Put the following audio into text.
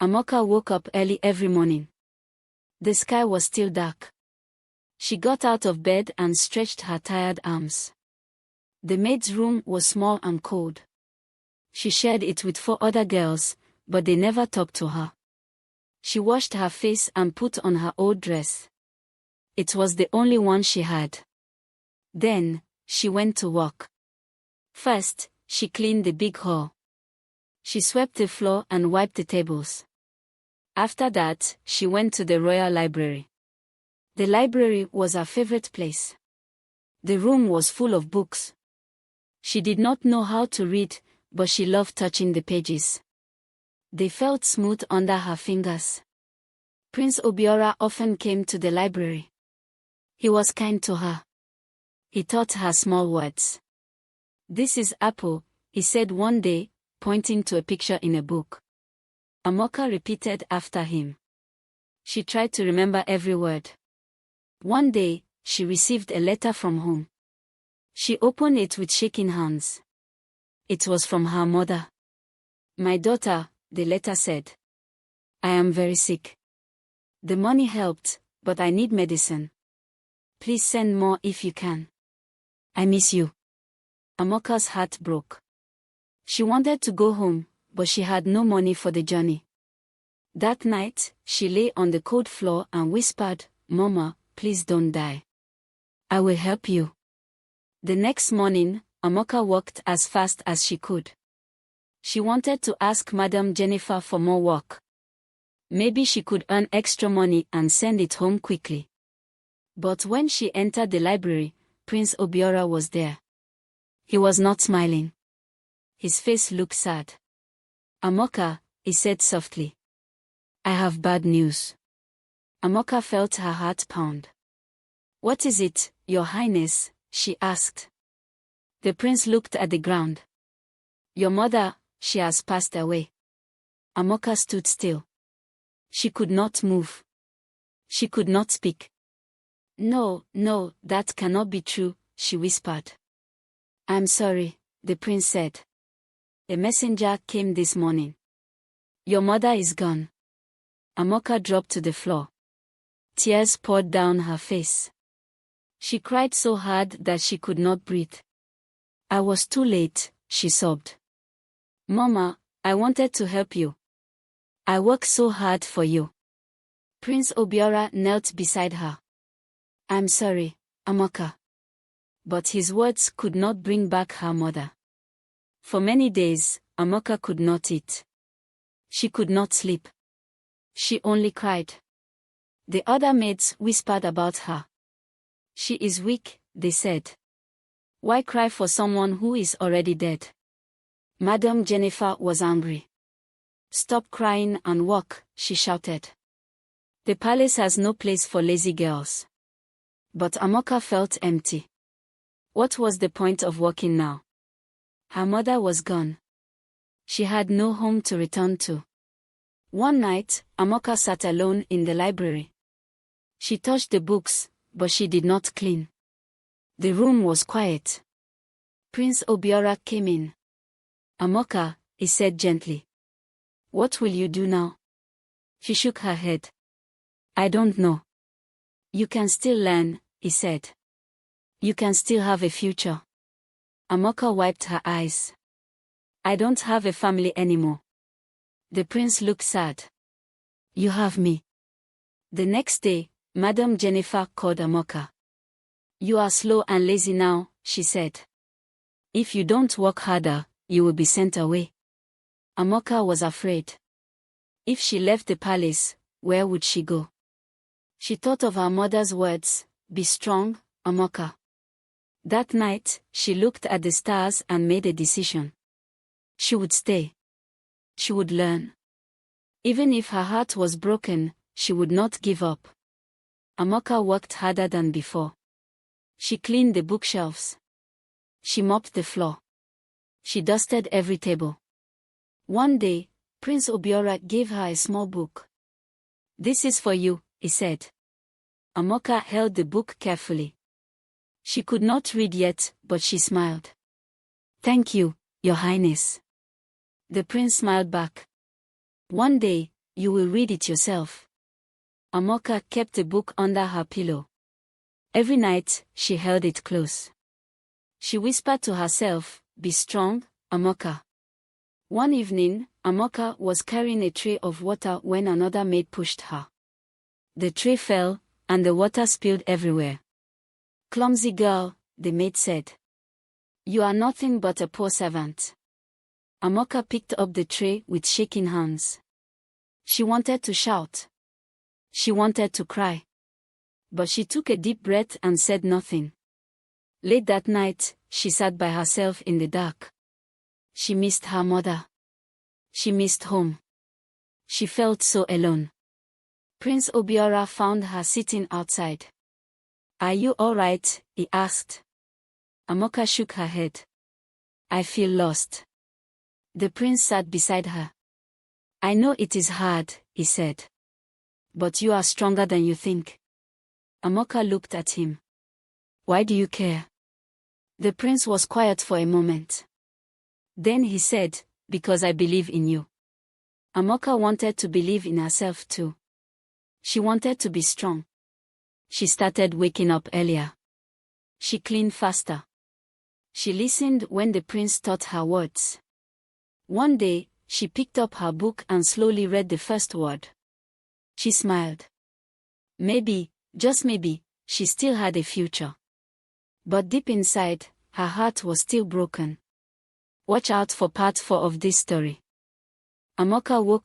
Amoka woke up early every morning. The sky was still dark. She got out of bed and stretched her tired arms. The maid's room was small and cold. She shared it with 4 other girls, but they never talked to her. She washed her face and put on her old dress. It was the only one she had. Then, she went to work. First, she cleaned the big hall. She swept the floor and wiped the tables. After that, she went to the royal library. The library was her favorite place. The room was full of books. She did not know how to read, but she loved touching the pages. They felt smooth under her fingers. Prince Obiora often came to the library. He was kind to her. He taught her small words. "This is apple," he said one day, pointing to a picture in a book. Amoka repeated after him. She tried to remember every word. One day, she received a letter from home. She opened it with shaking hands. It was from her mother. "My daughter," the letter said. "I am very sick. The money helped, but I need medicine. Please send more if you can. I miss you." Amoka's heart broke. She wanted to go home, but she had no money for the journey. That night, she lay on the cold floor and whispered, "Mama, please don't die. I will help you." The next morning, Amoka walked as fast as she could. She wanted to ask Madam Jennifer for more work. Maybe she could earn extra money and send it home quickly. But when she entered the library, Prince Obiora was there. He was not smiling. His face looked sad. "Amoka," he said softly. "I have bad news." Amoka felt her heart pound. "What is it, Your Highness?" she asked. The prince looked at the ground. "Your mother, she has passed away." Amoka stood still. She could not move. She could not speak. "No, no, that cannot be true," she whispered. "I'm sorry," the prince said. "A messenger came this morning. Your mother is gone." Amoka dropped to the floor. Tears poured down her face. She cried so hard that she could not breathe. "I was too late," she sobbed. "Mama, I wanted to help you. I worked so hard for you." Prince Obiora knelt beside her. "I'm sorry, Amoka." But his words could not bring back her mother. For many days, Amoka could not eat. She could not sleep. She only cried. The other maids whispered about her. "She is weak," they said. "Why cry for someone who is already dead?" Madam Jennifer was angry. "Stop crying and walk," she shouted. "The palace has no place for lazy girls." But Amoka felt empty. What was the point of walking now? Her mother was gone. She had no home to return to. One night, Amoka sat alone in the library. She touched the books, but she did not clean. The room was quiet. Prince Obiora came in. "Amoka," he said gently. "What will you do now?" She shook her head. "I don't know." "You can still learn," he said. "You can still have a future." Amoka wiped her eyes. "I don't have a family anymore." The prince looked sad. "You have me." The next day, Madam Jennifer called Amoka. "You are slow and lazy now," she said. "If you don't work harder, you will be sent away." Amoka was afraid. If she left the palace, where would she go? She thought of her mother's words, "Be strong, Amoka." That night, she looked at the stars and made a decision. She would stay. She would learn. Even if her heart was broken, she would not give up. Amoka worked harder than before. She cleaned the bookshelves. She mopped the floor. She dusted every table. One day, Prince Obiora gave her a small book. "This is for you," he said. Amoka held the book carefully. She could not read yet, but she smiled. "Thank you, Your Highness." The prince smiled back. "One day, You will read it yourself. Amoka kept the book under her pillow. Every night, she held it close. She whispered to herself, "Be strong, Amoka." One evening, Amoka was carrying a tray of water when another maid pushed her. The tray fell, and the water spilled everywhere. "Clumsy girl," the maid said. "You are nothing but a poor servant." Amoka picked up the tray with shaking hands. She wanted to shout. She wanted to cry. But she took a deep breath and said nothing. Late that night, she sat by herself in the dark. She missed her mother. She missed home. She felt so alone. Prince Obiora found her sitting outside. "Are you all right?" he asked. Amoka shook her head. "I feel lost." The prince sat beside her. "I know it is hard," he said. "But you are stronger than you think." Amoka looked at him. "Why do you care?" The prince was quiet for a moment. Then he said, "Because I believe in you." Amoka wanted to believe in herself too. She wanted to be strong. She started waking up earlier. She cleaned faster. She listened when the prince taught her words. One day, she picked up her book and slowly read the first word. She smiled. Maybe, just maybe, she still had a future. But deep inside, her heart was still broken. Watch out for part 4 of this story. Amoka woke